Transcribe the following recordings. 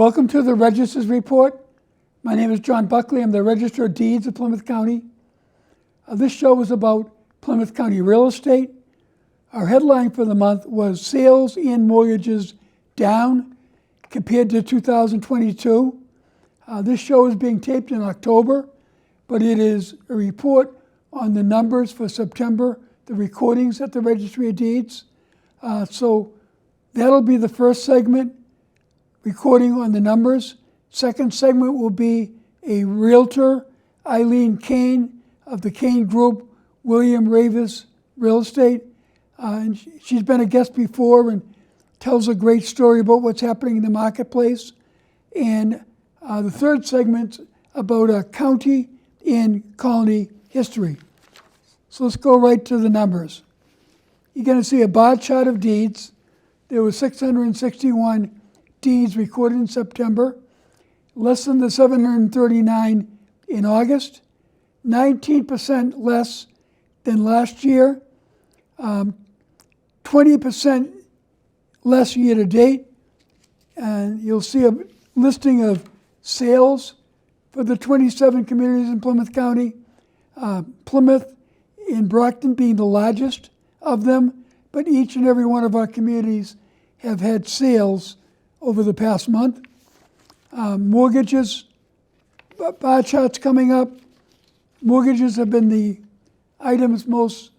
Welcome to the Register's Report. My name is John Buckley. I'm the Register of Deeds of Plymouth County. This show is about Plymouth County real estate. Our headline for the month was Sales and Mortgages Down compared to 2022. This show is being taped in October, but it is a report on the numbers for September, the recordings at the Registry of Deeds. So that'll be the first segment, recording on the numbers. Second segment will be a realtor, Eileen Cain of the Cain Group, William Raveis Real Estate. And she's been a guest before and tells a great story about what's happening in the marketplace. And the third segment about a county and colony history. So let's go right to the numbers. You're going to see a bar chart of deeds. There were 661 deeds recorded in September, less than the 739 in August, 19% less than last year, 20% less year to date. And you'll see a listing of sales for the 27 communities in Plymouth County, Plymouth and Brockton being the largest of them, but each and every one of our communities have had sales over the past month. Mortgages, bar charts coming up. Mortgages have been the items most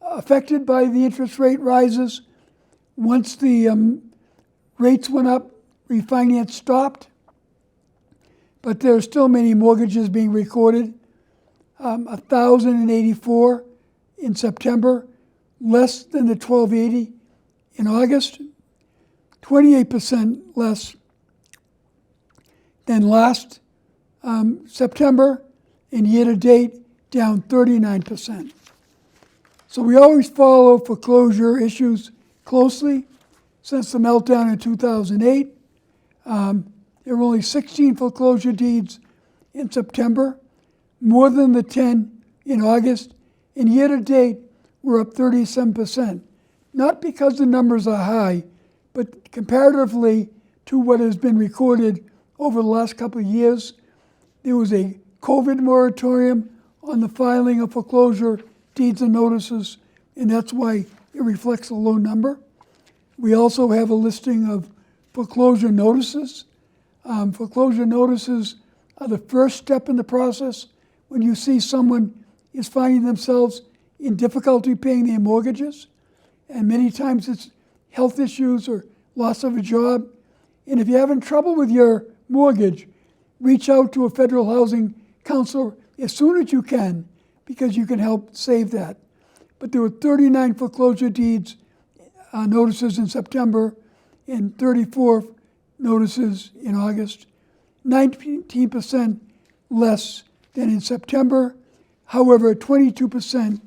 affected by the interest rate rises. Once the rates went up, refinance stopped, but there are still many mortgages being recorded. 1,084 in September, less than the 1,280 in August, 28% less than last September, and year-to-date down 39%. So we always follow foreclosure issues closely. Since the meltdown in 2008, there were only 16 foreclosure deeds in September, more than the 10 in August, and year-to-date we're up 37%. Not because the numbers are high, but comparatively to what has been recorded over the last couple of years. There was a COVID moratorium on the filing of foreclosure deeds and notices, and that's why it reflects a low number. We also have a listing of foreclosure notices. Foreclosure notices are the first step in the process when you see someone is finding themselves in difficulty paying their mortgages, and many times it's health issues or loss of a job. And if you're having trouble with your mortgage, reach out to a federal housing counselor as soon as you can, because you can help save that. But there were 39 foreclosure deeds notices in September and 34 notices in August, 19% less than in September, however, 22%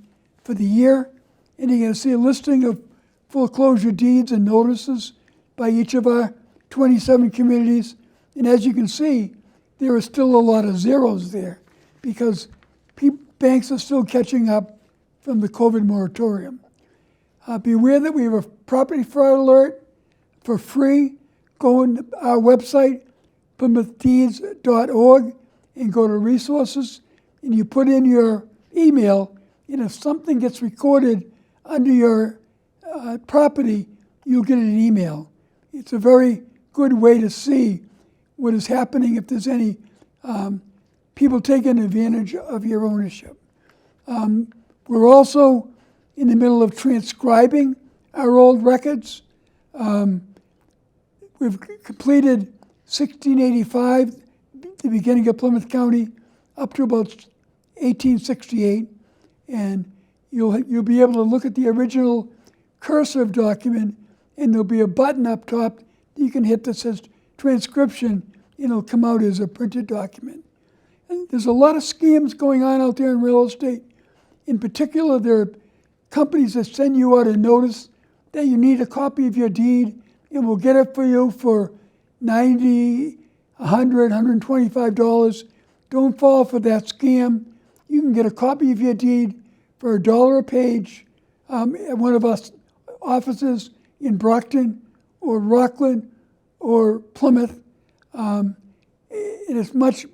for the year. And you're going to see a listing of foreclosure deeds and notices by each of our 27 communities. And as you can see, there are still a lot of zeros there because banks are still catching up from the COVID moratorium. Be aware that we have a property fraud alert for free. Go on our website, PlymouthDeeds.org, and go to resources, and you put in your email, and if something gets recorded under your property, you'll get an email. It's a very good way to see what is happening if there's any people taking advantage of your ownership. We're also in the middle of transcribing our old records. We've completed 1685, the beginning of Plymouth County, up to about 1868, and you'll be able to look at the original cursive document, and there'll be a button up top that you can hit that says transcription, and it'll come out as a printed document. And there's a lot of scams going on out there in real estate. In particular, there are companies that send you out a notice that you need a copy of your deed, and we'll get it for you for $90, $100, $125. Don't fall for that scam. You can get a copy of your deed for $1 a page at one of our offices in Brockton or Rockland or Plymouth. You're much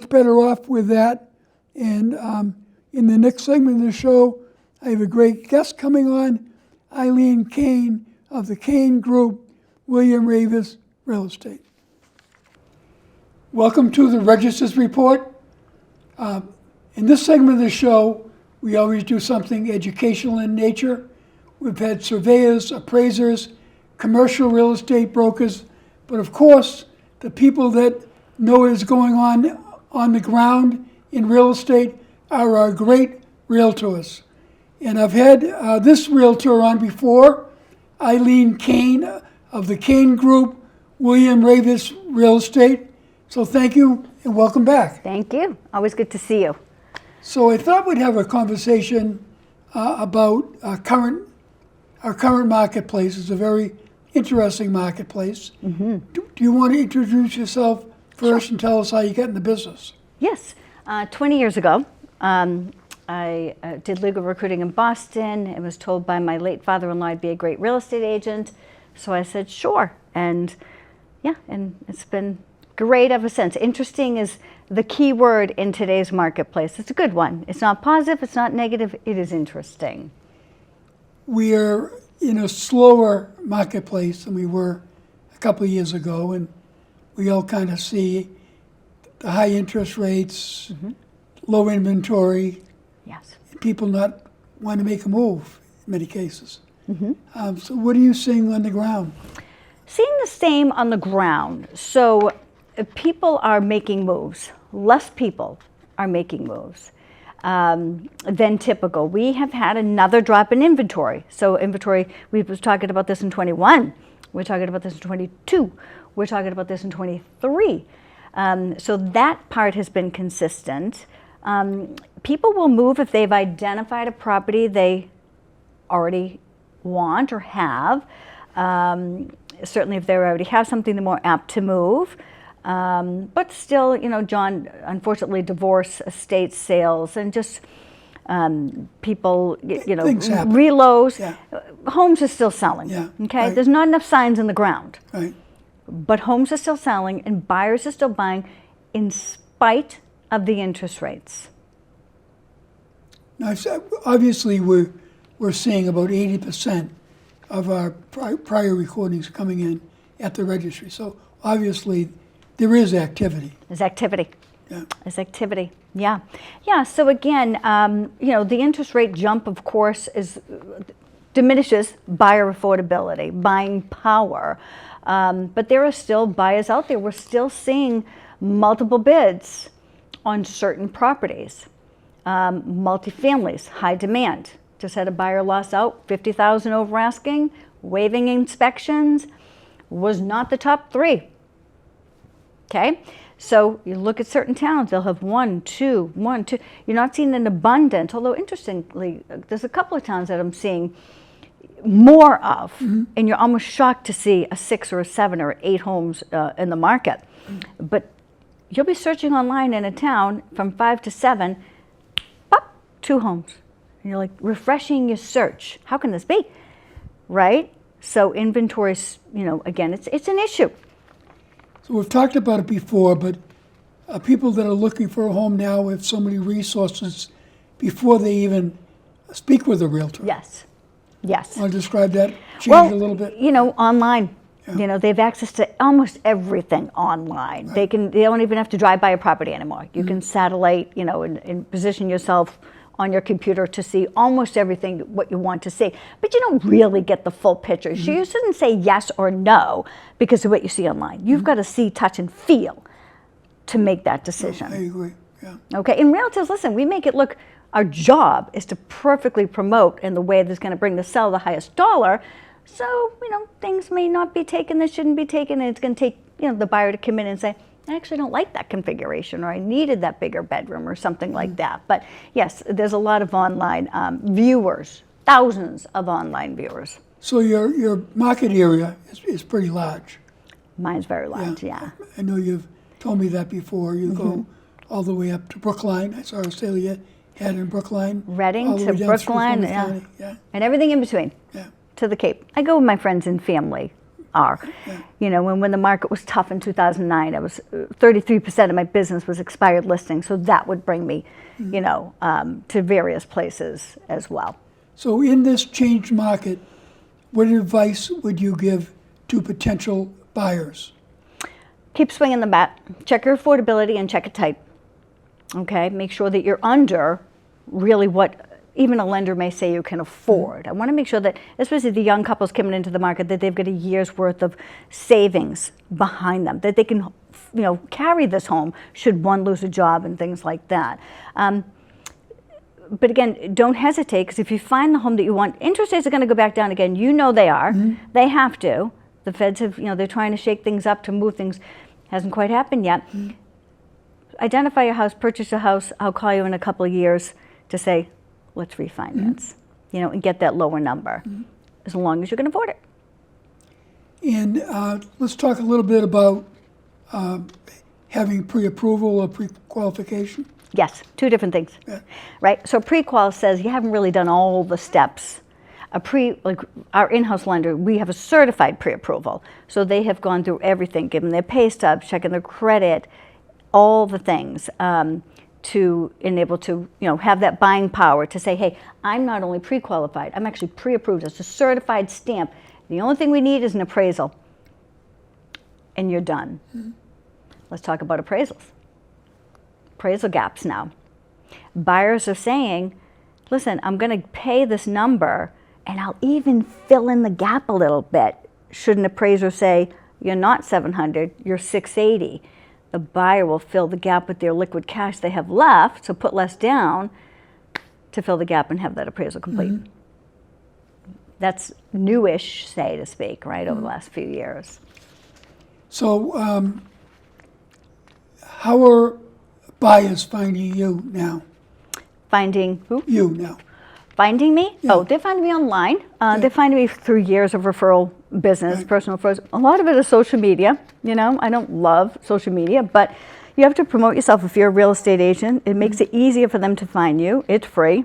better off with that. And in the next segment of the show, I have a great guest coming on, Eileen Cain of the Cain Group, William Raveis Real Estate. Welcome to the Register's Report. In this segment of the show, we always do something educational in nature. We've had surveyors, appraisers, commercial real estate brokers, but of course, the people that know what is going on the ground in real estate are our great realtors. And I've had this realtor on before, Eileen Cain of the Cain Group, William Raveis Real Estate. So thank you and welcome back. Thank you. Always good to see you. So I thought we'd have a conversation about our current marketplace. It's a very interesting marketplace. Mm-hmm. Do you want to introduce yourself first and tell us how you got in the business? Yes. 20 years ago, I did legal recruiting in Boston and was told by my late father-in-law I'd be a great real estate agent. So I said, sure. And yeah, and it's been great ever since. Interesting is the key word in today's marketplace. It's a good one. It's not positive, it's not negative, it is interesting. We are in a slower marketplace than we were a couple of years ago, and we all kind of see the high interest rates, mm-hmm. low inventory, yes, people not want to make a move in many cases. Mm-hmm. So what are you seeing on the ground? Seeing the same on the ground. So people are making moves. Less people are making moves than typical. We have had another drop in inventory. So inventory, we was talking about this in 21. We're talking about this in 22. We're talking about this in 23. So that part has been consistent. People will move if they've identified a property they already want or have. Certainly if they already have something, they're more apt to move. But still, John, unfortunately, divorce, estate sales, and just people, reloads. Yeah. Homes are still selling. Yeah. Okay, right. There's not enough signs in the ground. Right. But homes are still selling, and buyers are still buying, in spite of the interest rates. Now, obviously, we're seeing about 80% of our prior recordings coming in at the registry. So obviously, there is activity. There's activity. Yeah. There's activity. Yeah. Yeah. So again, the interest rate jump, of course, diminishes buyer affordability, buying power. But there are still buyers out there. We're still seeing multiple bids on certain properties. Multifamilies, high demand. Just had a buyer loss out, $50,000 over asking, waiving inspections, was not the top three. Okay, so you look at certain towns, they'll have one, two. You're not seeing an abundance, although interestingly, there's a couple of towns that I'm seeing more of, mm-hmm. and you're almost shocked to see a 6 or a 7 or 8 homes in the market. Mm-hmm. But you'll be searching online in a town from 5 to 7, pop, 2 homes. And you're like refreshing your search. How can this be? Right? So inventories, again, it's an issue. So we've talked about it before, but people that are looking for a home now have so many resources before they even speak with a realtor. Yes. Yes. Want to describe that change a little bit? Online. Yeah. They have access to almost everything online. Right. They don't even have to drive by a property anymore. You mm-hmm. can satellite, and position yourself on your computer to see almost everything what you want to see. But you don't really get the full picture. Mm-hmm. So you shouldn't say yes or no because of what you see online. You've mm-hmm. got to see, touch, and feel to make that decision. I agree, yeah. Okay, and realtors, listen, we make it look, our job is to perfectly promote in the way that's going to bring the seller the highest dollar. So, things may not be taken that shouldn't be taken, and it's going to take, the buyer to come in and say, I actually don't like that configuration, or I needed that bigger bedroom or something like that. But yes, there's a lot of online viewers, thousands of online viewers. So your market area is pretty large. Mine's very large, yeah. I know you've told me that before. You mm-hmm. go all the way up to Brookline. I saw a sale you had in Brookline. Reading to Brookline, yeah. And everything in between. Yeah. To the Cape. I go with my friends and family. are. You know, when the market was tough in 2009, it was 33% of my business was expired listings, so that would bring me, you know, to various places as well. So in this changed market, what advice would you give to potential buyers? Keep swinging the bat. Check your affordability and check it tight. Okay, make sure that you're under really what even a lender may say you can afford. I want to make sure that, especially the young couples coming into the market, that they've got a year's worth of savings behind them, that they can, you know, carry this home should one lose a job and things like that. But again, don't hesitate, because if you find the home that you want, interest rates are going to go back down again. You know they are. They have to. The feds have, you know, they're trying to shake things up to move things. Hasn't quite happened yet. Identify your house, purchase a house. I'll call you in a couple of years to say, let's refinance, you know, and get that lower number, as long as you can afford it. And let's talk a little bit about having pre-approval or pre-qualification. Yes, two different things, right? So pre-qual says you haven't really done all the steps. Like our in-house lender, we have a certified pre-approval. So they have gone through everything, given their pay stubs, checking their credit, all the things to enable to, you know, have that buying power to say, hey, I'm not only pre-qualified, I'm actually pre-approved. It's a certified stamp. The only thing we need is an appraisal. And you're done. Let's talk about appraisals. Appraisal gaps now. Buyers are saying, listen, I'm going to pay this number and I'll even fill in the gap a little bit. Should an appraiser say, you're not 700, you're 680. The buyer will fill the gap with their liquid cash they have left, so put less down to fill the gap and have that appraisal complete. That's newish, say to speak, right, over the last few years. So how are buyers finding you now? Finding who? You now. Finding me? Yeah. Oh, they're finding me online. They're finding me through years of referral business, personal referrals. A lot of it is social media. You know, I don't love social media, but you have to promote yourself if you're a real estate agent. It makes it easier for them to find you. It's free.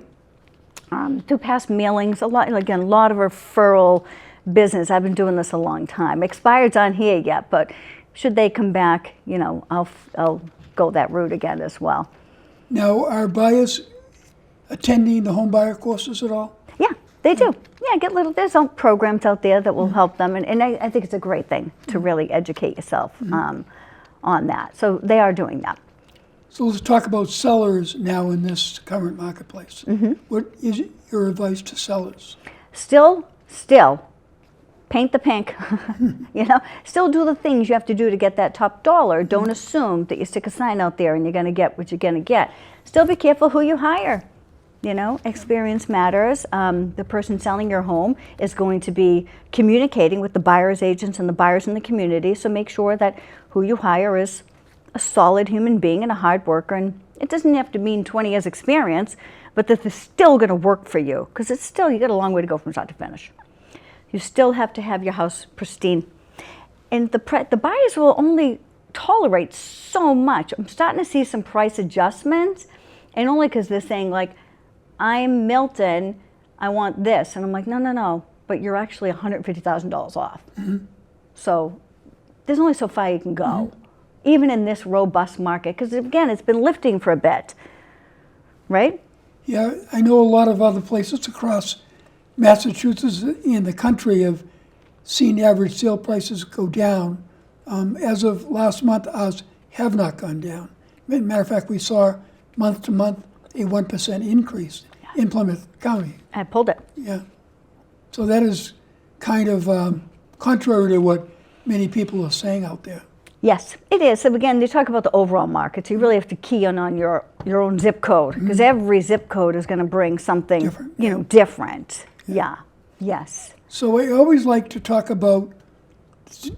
Through past mailings, a lot of referral business. I've been doing this a long time. Expired's on here yet, but should they come back, you know, I'll go that route again as well. Now, are buyers attending the home buyer courses at all? Yeah, they do. Yeah, there's some programs out there that will help them, and I think it's a great thing to really educate yourself on that. So they are doing that. So let's talk about sellers now in this current marketplace. What is your advice to sellers? Still, paint the pink. You know, still do the things you have to do to get that top dollar. Don't assume that you stick a sign out there and you're going to get what you're going to get. Still be careful who you hire. You know, experience matters. The person selling your home is going to be communicating with the buyer's agents and the buyers in the community, so make sure that who you hire is a solid human being and a hard worker. And it doesn't have to mean 20 years experience, but that they're still going to work for you, because it's still, you got a long way to go from start to finish. You still have to have your house pristine. And the buyers will only tolerate so much. I'm starting to see some price adjustments, and only because they're saying, like, I'm Milton, I want this. And I'm like, no, but you're actually $150,000 off. So there's only so far you can go, even in this robust market, because again, it's been lifting for a bit, right? Yeah, I know a lot of other places across Massachusetts and the country have seen average sale prices go down. As of last month, ours have not gone down. Matter of fact, we saw month to month a 1% increase in Plymouth County. I pulled it. Yeah. So that is kind of contrary to what many people are saying out there. Yes, it is. So again, you talk about the overall market. So you really have to key in on your own zip code, because every zip code is going to bring something different, you know, different. Yeah. Yes. So I always like to talk about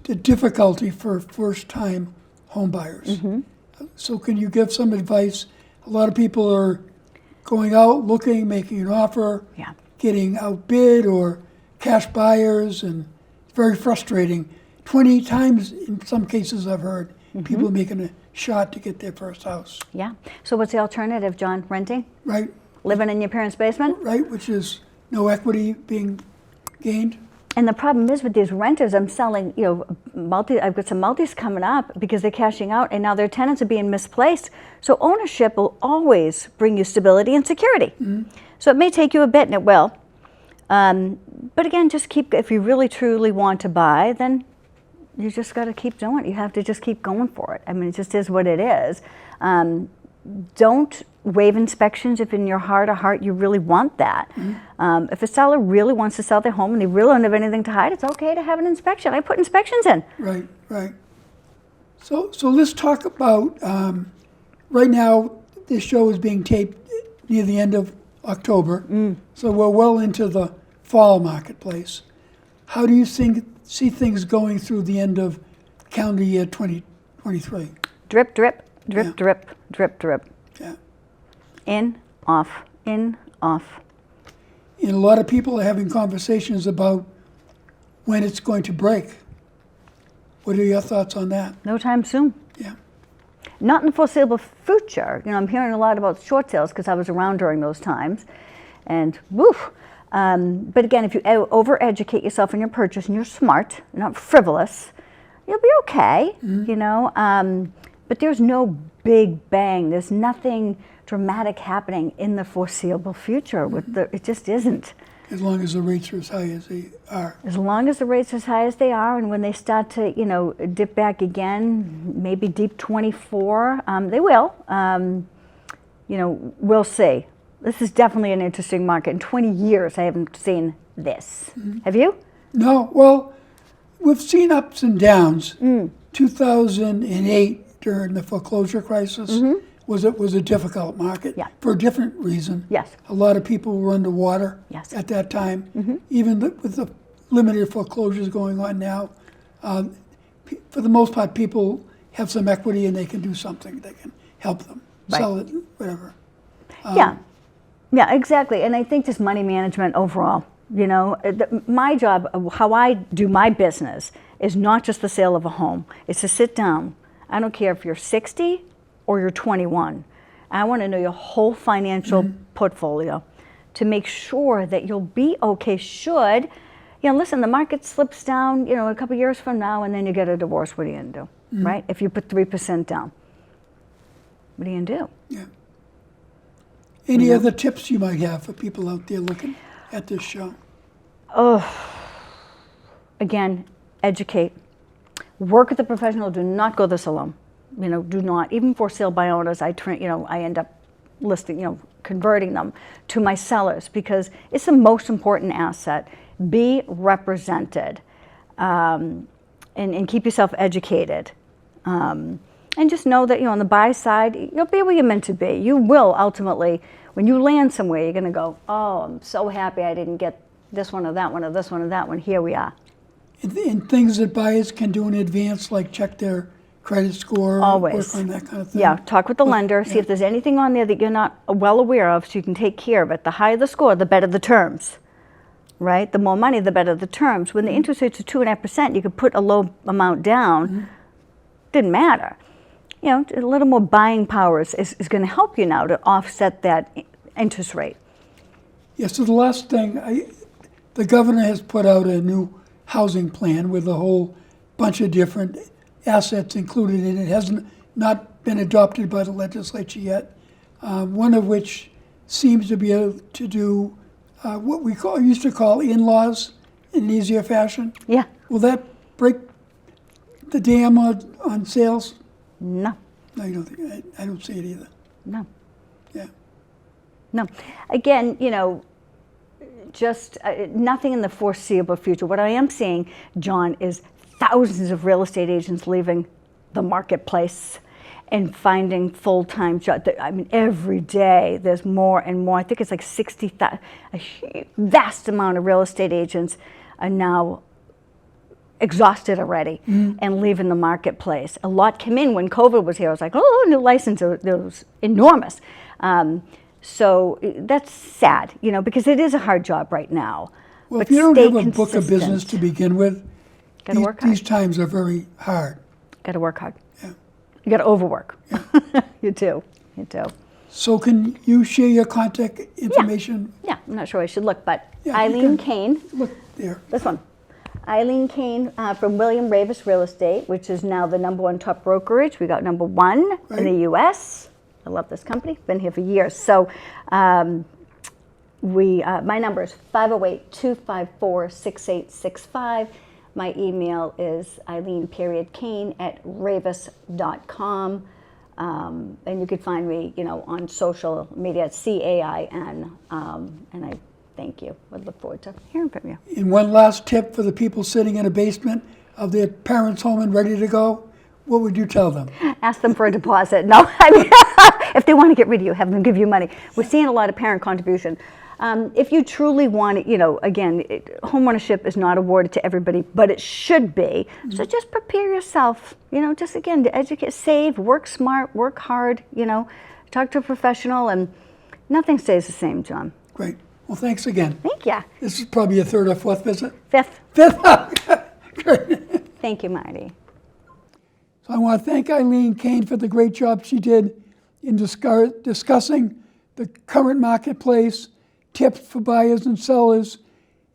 the difficulty for first-time home buyers. So can you give some advice? A lot of people are going out, looking, making an offer, getting outbid, or cash buyers, and it's very frustrating. 20 times in some cases I've heard people making a shot to get their first house. Yeah. So what's the alternative, John? Renting? Right. Living in your parents' basement? Right, which is no equity being gained. And the problem is with these renters, I'm selling, I've got some multis coming up because they're cashing out and now their tenants are being misplaced. So ownership will always bring you stability and security. So it may take you a bit, and it will. But again, just if you really truly want to buy, then you just got to keep doing it. You have to just keep going for it. I mean, it just is what it is. Don't waive inspections if in your heart of heart you really want that. If a seller really wants to sell their home and they really don't have anything to hide, it's okay to have an inspection. I put inspections in. Right, right. So let's talk about, right now, this show is being taped near the end of October, so we're well into the fall marketplace. How do you see things going through the end of calendar year 2023? Drip, drip, drip, Yeah. drip, drip, drip. Yeah. In, off, in, off. And a lot of people are having conversations about when it's going to break. What are your thoughts on that? No time soon. Yeah. Not in the foreseeable future. I'm hearing a lot about short sales because I was around during those times. And woof. But again, if you over-educate yourself in your purchase and you're smart, not frivolous, you'll be okay, But there's no big bang. There's nothing dramatic happening in the foreseeable future. It just isn't. As long as the rates are as high as they are. As long as the rates are as high as they are, and when they start to, dip back again, maybe deep 24, they will. We'll see. This is definitely an interesting market. In 20 years, I haven't seen this. Have you? No, well, we've seen ups and downs. 2008, during the foreclosure crisis, was a difficult market for a different reason. Yes. A lot of people were underwater at that time. Even with the limited foreclosures going on now, for the most part, people have some equity and they can do something. They can help them sell it, whatever. Yeah, exactly. And I think just money management overall. My job, how I do my business, is not just the sale of a home. It's to sit down. I don't care if you're 60 or you're 21. I want to know your whole financial portfolio to make sure that you'll be okay should, listen, the market slips down, a couple years from now and then you get a divorce. What are you going to do, right? If you put 3% down, what are you going to do? Yeah. Any other tips you might have for people out there looking at this show? Again, educate. Work with a professional. Do not go this alone. Do not. Even for sale by owners, I end up listing, converting them to my sellers because it's the most important asset. Be represented, and keep yourself educated. And just know that, on the buy side, you'll be where you're meant to be. You will ultimately, when you land somewhere, you're going to go, oh, I'm so happy I didn't get this one or that one or this one or that one. Here we are. And things that buyers can do in advance, like check their credit score, Always. work on that kind of thing. Yeah, talk with the lender, see if there's anything on there that you're not well aware of so you can take care of it. The higher the score, the better the terms, right? The more money, the better the terms. When the interest rates are 2.5%, you could put a low amount down. Didn't matter. A little more buying power is going to help you now to offset that interest rate. Yeah, so the last thing, the governor has put out a new housing plan with a whole bunch of different assets included in it. It hasn't not been adopted by the legislature yet, one of which seems to be able to do what we used to call in-laws in an easier fashion. Yeah. Will that break the dam on sales? No. No, you don't think? I don't see it either. No. Yeah. No. Again, just nothing in the foreseeable future. What I am seeing, John, is thousands of real estate agents leaving the marketplace and finding full-time jobs. I mean, every day there's more and more. I think it's like 60,000. A vast amount of real estate agents are now exhausted already and leaving the marketplace. A lot came in when COVID was here. I was like, oh, new license, it was enormous. So that's sad, because it is a hard job right now. Well, but if you don't stay have a book of consistent. business to begin with, Gotta work hard. these times are very hard. Got to work hard. Yeah. You got to overwork. Yeah. You do. You do. So can you share your contact information? Yeah, I'm not sure I should look, but Yeah, you Eileen can. Cain, Look there. this one. Eileen Cain from William Raveis Real Estate, which is now the #1 top brokerage. We got #1 in the U.S. I love this company. Been here for years. So my number is 508-254-6865. My email is eileen.cain@raveis.com. And you can find me, on social media at CAIN. And I thank you. I look forward to hearing from you. And one last tip for the people sitting in a basement of their parents' home and ready to go, what would you tell them? Ask them for a deposit. No, I mean, if they want to get rid of you, have them give you money. We're seeing a lot of parent contribution. If you truly want it, again, homeownership is not awarded to everybody, but it should be. Mm-hmm. So just prepare yourself, just again, to educate, save, work smart, work hard, talk to a professional, and nothing stays the same, John. Great. Well, thanks again. Thank you. This is probably your 3rd or 4th visit? 5th. 5th? Great. Thank you, Marty. So I want to thank Eileen Cain for the great job she did in discussing the current marketplace, tips for buyers and sellers.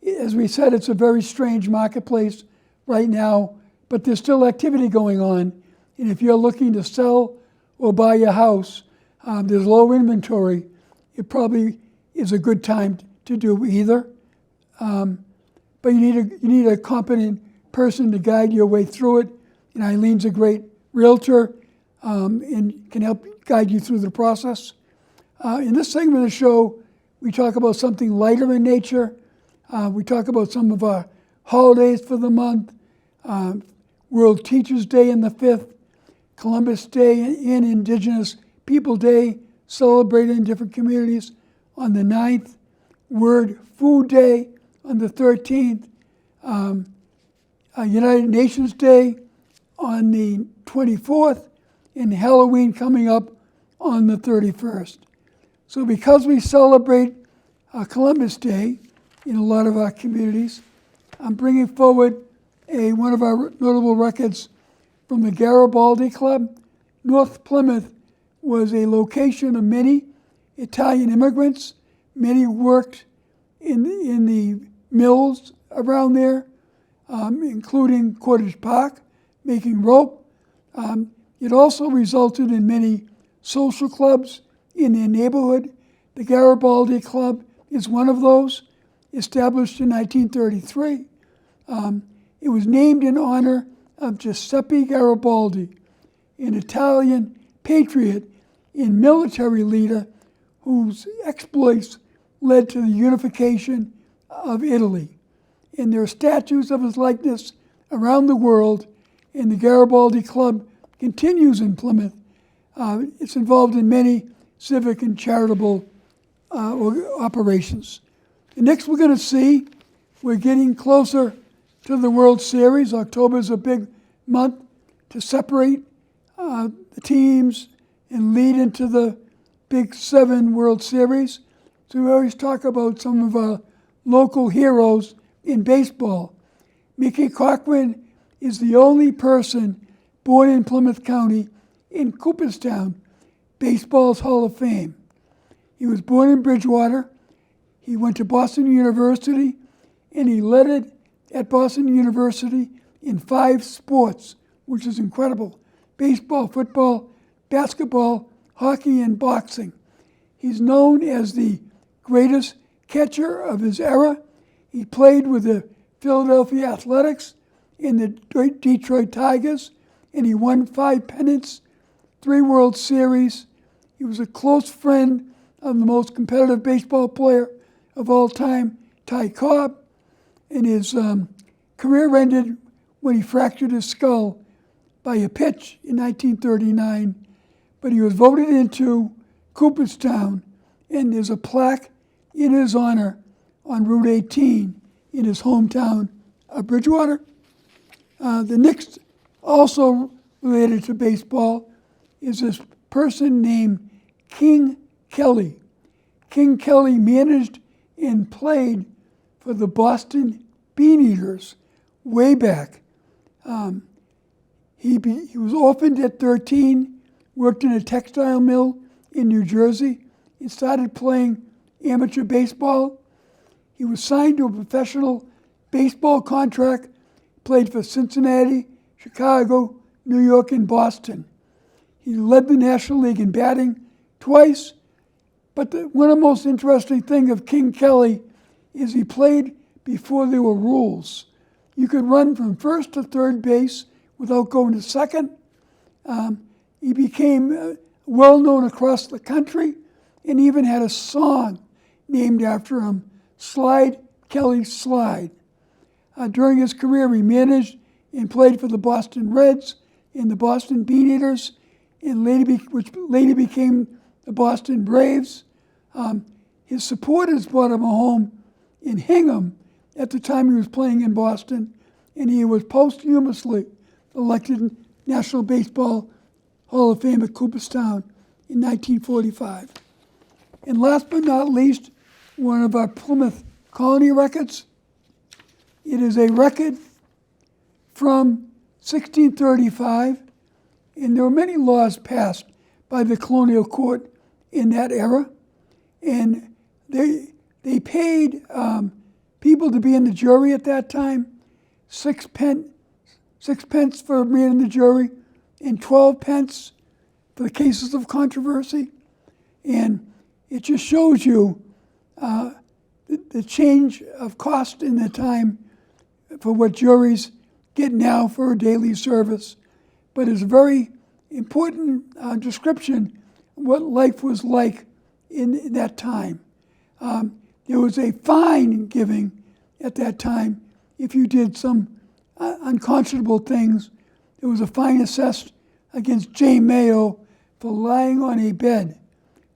As we said, it's a very strange marketplace right now, but there's still activity going on. And if you're looking to sell or buy a house, there's low inventory. It probably is a good time to do either. But you need a competent person to guide your way through it. And Eileen's a great realtor and can help guide you through the process. In this segment of the show, we talk about something lighter in nature. We talk about some of our holidays for the month. World Teachers Day on the 5th, Columbus Day and Indigenous People Day celebrated in different communities on the 9th, World Food Day on the 13th, United Nations Day on the 24th, and Halloween coming up on the 31st. So because we celebrate Columbus Day in a lot of our communities, I'm bringing forward one of our notable records from the Garibaldi Club. North Plymouth was a location of many Italian immigrants. Many worked in the mills around there, including Cottage Park, making rope. It also resulted in many social clubs in their neighborhood. The Garibaldi Club is one of those, established in 1933. It was named in honor of Giuseppe Garibaldi, an Italian patriot and military leader whose exploits led to the unification of Italy. And there are statues of his likeness around the world, and the Garibaldi Club continues in Plymouth. It's involved in many civic and charitable operations. And next we're going to see, we're getting closer to the World Series. October is a big month to separate the teams and lead into the Big 7 World Series. So we always talk about some of our local heroes in baseball. Mickey Cochran is the only person born in Plymouth County in Cooperstown, Baseball's Hall of Fame. He was born in Bridgewater. He went to Boston University, and he led it at Boston University in 5 sports, which is incredible: baseball, football, basketball, hockey, and boxing. He's known as the greatest catcher of his era. He played with the Philadelphia Athletics and the Detroit Tigers, and he won 5 pennants, 3 World Series. He was a close friend of the most competitive baseball player of all time, Ty Cobb, and his career ended when he fractured his skull by a pitch in 1939. But he was voted into Cooperstown, and there's a plaque in his honor on Route 18 in his hometown of Bridgewater. The next, also related to baseball, is this person named King Kelly. King Kelly managed and played for the Boston Beaneaters way back. He was orphaned at 13, worked in a textile mill in New Jersey, and started playing amateur baseball. He was signed to a professional baseball contract played for Cincinnati, Chicago, New York, and Boston. He led the National League in batting twice, but one of the most interesting things of King Kelly is he played before there were rules. You could run from first to third base without going to second. He became well known across the country and even had a song named after him, Slide Kelly Slide. During his career, he managed and played for the Boston Reds and the Boston Beaneaters, and which later became the Boston Braves. His supporters brought him a home in Hingham at the time he was playing in Boston, and he was posthumously elected National Baseball Hall of Fame at Cooperstown in 1945. And last but not least, one of our Plymouth Colony records. It is a record from 1635, and there were many laws passed by the colonial court in that era, and they paid people to be in the jury at that time, 6 pence for being in the jury, and 12 pence for the cases of controversy. And it just shows you the change of cost in the time for what juries get now for a daily service. But it's a very important description of what life was like in that time. There was a fine giving at that time if you did some unconscionable things. There was a fine assessed against Jane Mayo for lying on a bed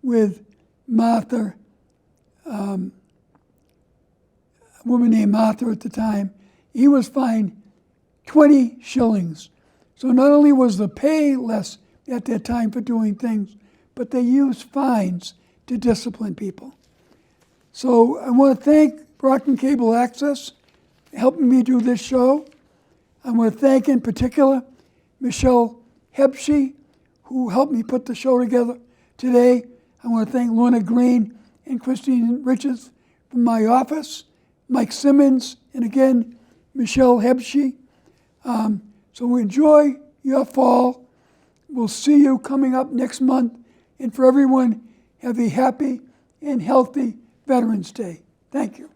with Martha, a woman named Martha at the time. He was fined 20 shillings. So not only was the pay less at that time for doing things, but they used fines to discipline people. So I want to thank Brockton Cable Access for helping me do this show. I want to thank in particular Michelle Hebshe, who helped me put the show together today. I want to thank Lorna Green and Christine Richards from my office, Mike Simmons, and again, Michelle Hebshe. So enjoy your fall. We'll see you coming up next month. And for everyone, have a happy and healthy Veterans Day. Thank you.